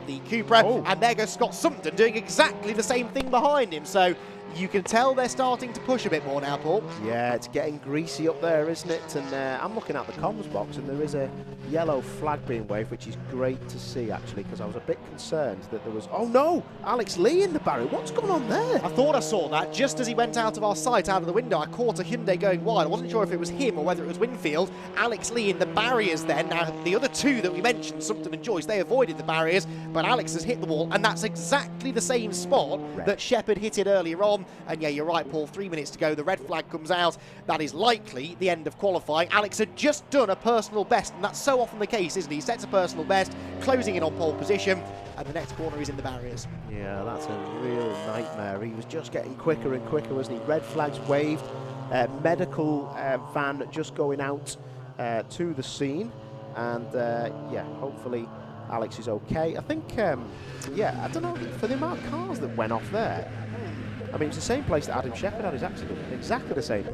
Speaker 8: the Cupra. And there goes Scott Sumpton doing exactly the same thing behind him. So you can tell they're starting to push a bit more now, Paul.
Speaker 1: Yeah, it's getting greasy up there, isn't it? And I'm looking at the comms box, and there is a yellow flag being waved, which is great to see, actually, because I was a bit concerned that there was... Oh, no! Alex Lee in the barrier. What's going on there?
Speaker 8: I thought I saw that. Just as he went out of our sight, out of the window, I caught a Hyundai going wide. I wasn't sure if it was him or whether it was Winfield. Alex Lee in the barriers then. Now, the other two that we mentioned, Sumpton and Joyce, they avoided the barriers, but Alex has hit the wall, and that's exactly the same spot that Shepherd hit it earlier on. And yeah, you're right, Paul, 3 minutes to go. The red flag comes out. That is likely the end of qualifying. Alex had just done a personal best, and that's so often the case, isn't he? He sets a personal best, closing in on pole position, and the next corner is in the barriers.
Speaker 1: Yeah, that's a real nightmare. He was just getting quicker and quicker, wasn't he? Red flags waved, medical van just going out to the scene, and yeah, hopefully Alex is okay. I think, yeah, I don't know, for the amount of cars that went off there, I mean, it's the same place that Adam Shepherd had his accident. Exactly the same.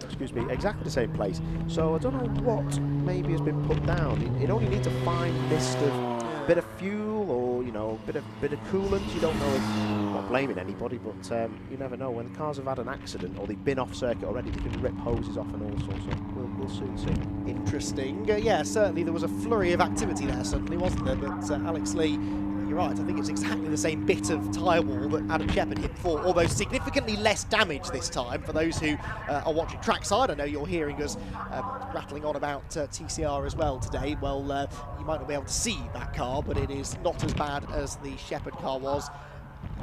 Speaker 1: Excuse me, exactly the same place. So I don't know what maybe has been put down. It only needs a fine mist of bit of fuel, or, you know, bit of coolant. You don't know. I'm not blaming anybody, but you never know. When the cars have had an accident or they've been off circuit already, they can rip hoses off and all sorts. So we'll soon see.
Speaker 8: Interesting. Yeah, certainly there was a flurry of activity there, suddenly, wasn't there? But Alex Lee, you're right, I think it's exactly the same bit of tyre wall that Adam Shepherd hit before, although significantly less damage this time. For those who are watching trackside, I know you're hearing us rattling on about TCR as well today. Well, you might not be able to see that car, but it is not as bad as the Shepherd car was.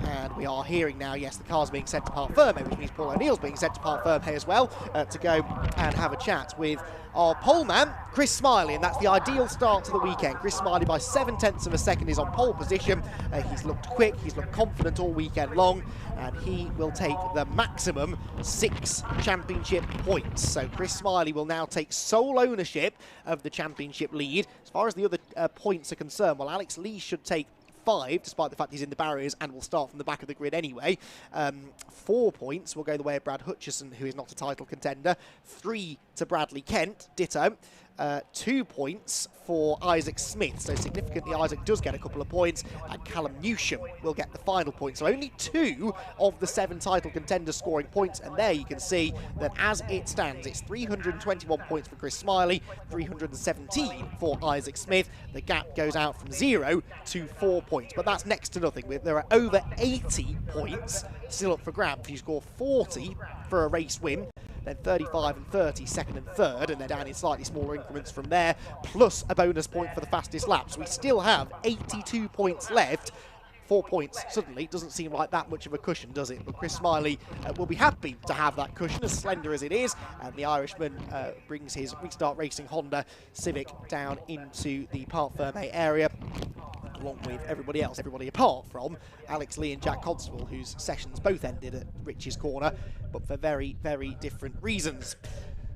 Speaker 8: And we are hearing now, yes, the car's being sent to Parc Ferme, which means Paul O'Neill's being sent to Parc Ferme as well, to go and have a chat with our pole man, Chris Smiley, and that's the ideal start to the weekend. Chris Smiley, by 0.7 of a second, is on pole position. He's looked quick, he's looked confident all weekend long, and he will take the maximum 6 championship points. So Chris Smiley will now take sole ownership of the championship lead. As far as the other points are concerned, well, Alex Lee should take 5, despite the fact he's in the barriers and will start from the back of the grid anyway. 4 points will go the way of Brad Hutchison, who is not a title contender. 3 to Bradley Kent, ditto. 2 points for Isaac Smith, so significantly Isaac does get a couple of points, and Callum Newsham will get the final point. So only 2 of the 7 title contenders scoring points, and there you can see that as it stands, it's 321 points for Chris Smiley, 317 for Isaac Smith. The gap goes out from 0 to 4 points, but that's next to nothing. There are over 80 points still up for grabs. If you score 40 for a race win, then 35 and 30, second and third, and then down in slightly smaller increments from there, plus a bonus point for the fastest laps. We still have 82 points left. 4 points suddenly doesn't seem like that much of a cushion, does it? But Chris Smiley will be happy to have that cushion, as slender as it is, and the Irishman brings his Restart Racing Honda Civic down into the Parc Ferme area, along with everybody else, everybody apart from Alex Lee and Jack Constable, whose sessions both ended at Rich's corner, but for very, very different reasons.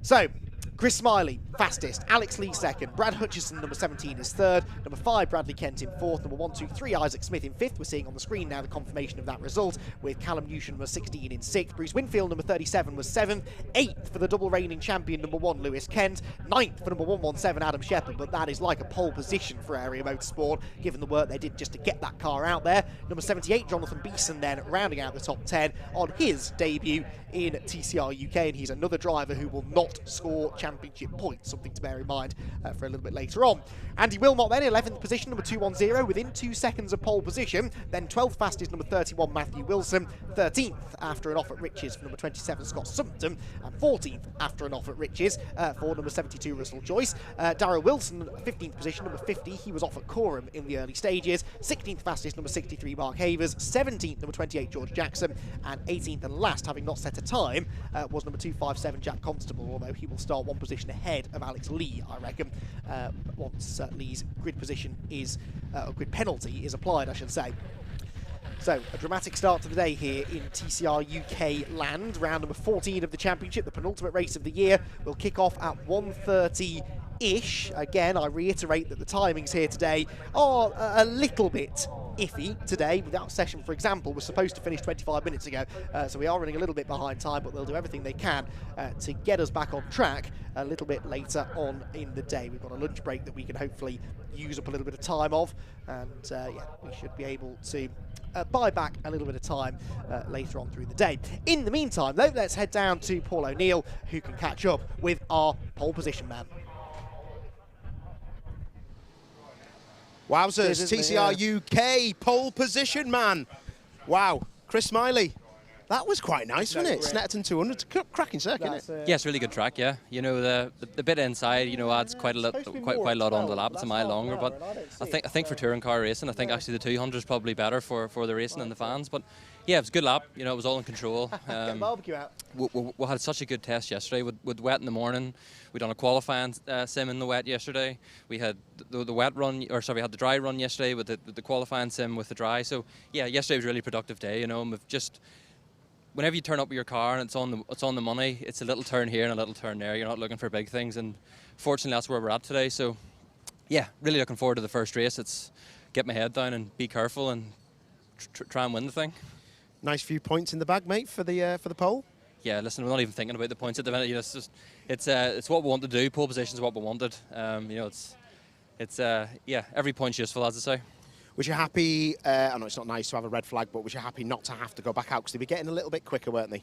Speaker 8: So, Chris Smiley, fastest. Alex Lee second. Brad Hutchison, number 17, is third. Number 5, Bradley Kent in fourth. Number 1, 2, 3, Isaac Smith in fifth. We're seeing on the screen now the confirmation of that result, with Callum Newton, number 16, in sixth. Bruce Winfield, number 37, was seventh. Eighth for the double reigning champion, number 1, Lewis Kent. Ninth for number 117, Adam Shepherd, but that is like a pole position for Area Motorsport, given the work they did just to get that car out there. Number 78, Jonathan Beeson, then rounding out the top 10 on his debut in TCR UK, and he's another driver who will not score championship points, something to bear in mind for a little bit later on. Andy Wilmot then, 11th position, number 210, within 2 seconds of pole position. Then 12th fastest, number 31, Matthew Wilson. 13th after an off at Riches for number 27, Scott Sumpton. And 14th after an off at Riches for number 72, Russell Joyce. Darrell Wilson, 15th position, number 50. He was off at Coram in the early stages. 16th fastest, number 63, Mark Havers. 17th, number 28, George Jackson. And 18th and last, having not set a time, was number 257, Jack Constable, although he will start 1 position ahead of Alex Lee, I reckon, once Lee's grid position is, grid penalty is applied, I should say. So, a dramatic start to the day here in TCR UK land. Round number 14 of the championship, the penultimate race of the year, will kick off at 1:30-ish. Again, I reiterate that the timings here today are a little bit iffy today. That session, for example, was supposed to finish 25 minutes ago, so we are running a little bit behind time, but they'll do everything they can to get us back on track a little bit later on in the day. We've got a lunch break that we can hopefully use up a little bit of time of, and yeah, we should be able to buy back a little bit of time later on through the day. In the meantime, though, let's head down to Paul O'Neill, who can catch up with our pole position man.
Speaker 1: Wowzers, TCR UK pole position man. Wow, Chris Smiley. That was quite nice, wasn't it? Snetterton 200, cracking circuit, isn't it?
Speaker 4: Yeah, it's a really good track. Yeah, you know the bit inside, you know, adds quite a lot on the lap. It's a mile longer, but I think for touring car racing, I think actually the 200 is probably better for the racing and the fans. But yeah, it was a good lap. You know, it was all in control.
Speaker 8: Get barbecue out.
Speaker 4: We had such a good test yesterday with wet in the morning. We done a qualifying sim in the wet yesterday. We had the wet run, or sorry, we had the dry run yesterday with the qualifying sim with the dry. So yeah, yesterday was a really productive day. You know, and we've just, whenever you turn up with your car and it's on the money, it's a little turn here and a little turn there. You're not looking for big things, and fortunately that's where we're at today. So yeah, really looking forward to the first race. It's get my head down and be careful and try and win the thing.
Speaker 1: Nice few points in the bag, mate, for the pole.
Speaker 4: Yeah, listen, we're not even thinking about the points at the minute. You know, it's what we want to do. Pole position is what we wanted. You know, it's yeah, every point's useful, as I say.
Speaker 1: Was you happy? I know it's not nice to have a red flag, but was you happy not to have to go back out because they were getting a little bit quicker, weren't they?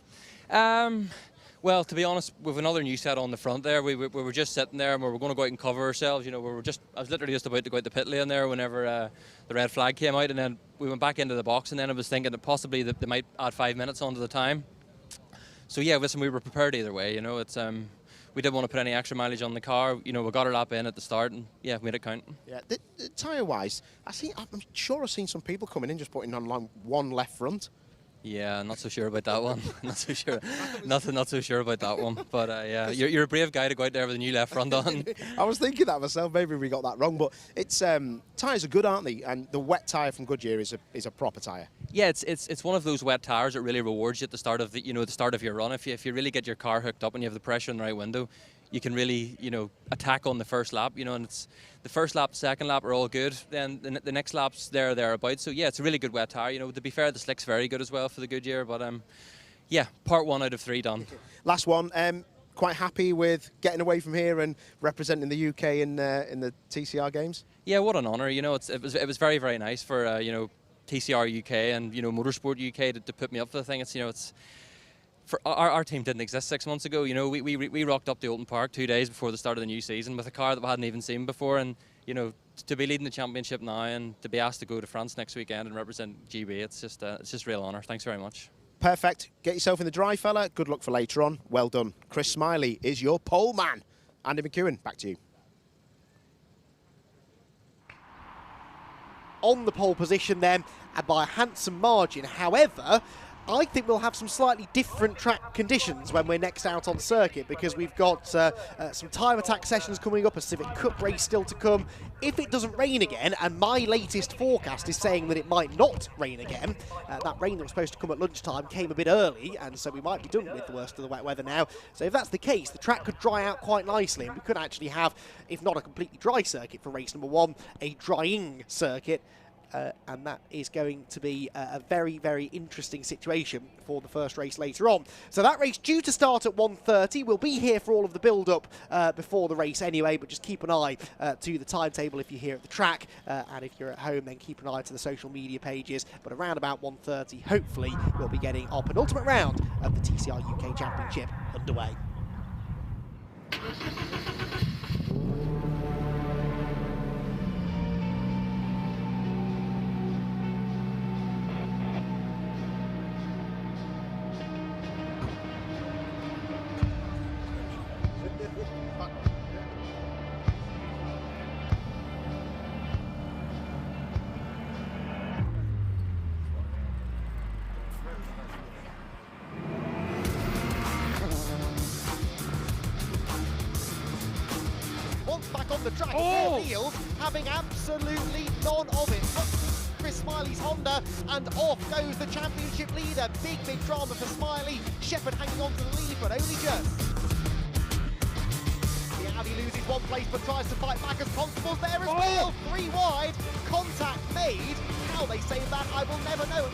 Speaker 4: Well, to be honest, with another new set on the front there, we were just sitting there and we were going to go out and cover ourselves. You know, I was literally just about to go out the pit lane there whenever the red flag came out, and then we went back into the box, and then I was thinking that possibly that they might add 5 minutes onto the time. So yeah, listen, we were prepared either way. You know, it's we didn't want to put any extra mileage on the car. You know, we got our lap in at the start, and yeah, made it count.
Speaker 1: Yeah, tyre-wise, I'm sure I've seen some people coming in just putting on like one left front.
Speaker 4: Yeah, not so sure about that one. Not so sure. Not so sure about that one. But yeah, you're a brave guy to go out there with a new left front on.
Speaker 1: I was thinking that myself. Maybe we got that wrong, but it's tyres are good, aren't they? And the wet tyre from Goodyear is a proper tyre.
Speaker 4: Yeah, it's one of those wet tyres that really rewards you at the start of the start of your run. If you really get your car hooked up and you have the pressure in the right window, you can really attack on the first lap. You know, and it's the first lap, second lap are all good. Then the next lap's thereabouts. So yeah, it's a really good wet tyre. You know, to be fair, the slick's very good as well for the Goodyear. But yeah, part 1 out of 3 done.
Speaker 1: Last one. Quite happy with getting away from here and representing the UK in the TCR games.
Speaker 4: Yeah, what an honour. You know, it was very, very nice for TCR UK and Motorsport UK to put me up for the thing. It's for our team didn't exist 6 months ago. You know, we rocked up to Oulton Park 2 days before the start of the new season with a car that we hadn't even seen before, and to be leading the championship now and to be asked to go to France next weekend and represent GB, it's just real honour. Thanks very much.
Speaker 1: Perfect. Get yourself in the dry, fella. Good luck for later on. Well done. Chris Smiley is your pole man. Andy McEwen, back to you.
Speaker 8: On the pole position then, and by a handsome margin. However, I think we'll have some slightly different track conditions when we're next out on circuit, because we've got some time attack sessions coming up, a Civic Cup race still to come. If it doesn't rain again, and my latest forecast is saying that it might not rain again, that rain that was supposed to come at lunchtime came a bit early, and so we might be done with the worst of the wet weather now. So if that's the case, the track could dry out quite nicely, and we could actually have, if not a completely dry circuit for race number 1, a drying circuit. And that is going to be a very, very interesting situation for the first race later on. So that race due to start at 1:30. We'll be here for all of the build-up before the race anyway, but just keep an eye to the timetable if you're here at the track, and if you're at home, then keep an eye to the social media pages. But around about 1:30, hopefully, we'll be getting our penultimate round of the TCR UK Championship underway. Back on the track, Neil's having absolutely none of it. Up Chris Smiley's Honda, and off goes the championship leader. Big, big drama for Smiley. Shepherd hanging on to the lead, but only just. The Audi loses one place, but tries to fight back as Constable's there as well. 3 wide, contact made. How they save that, I will never know.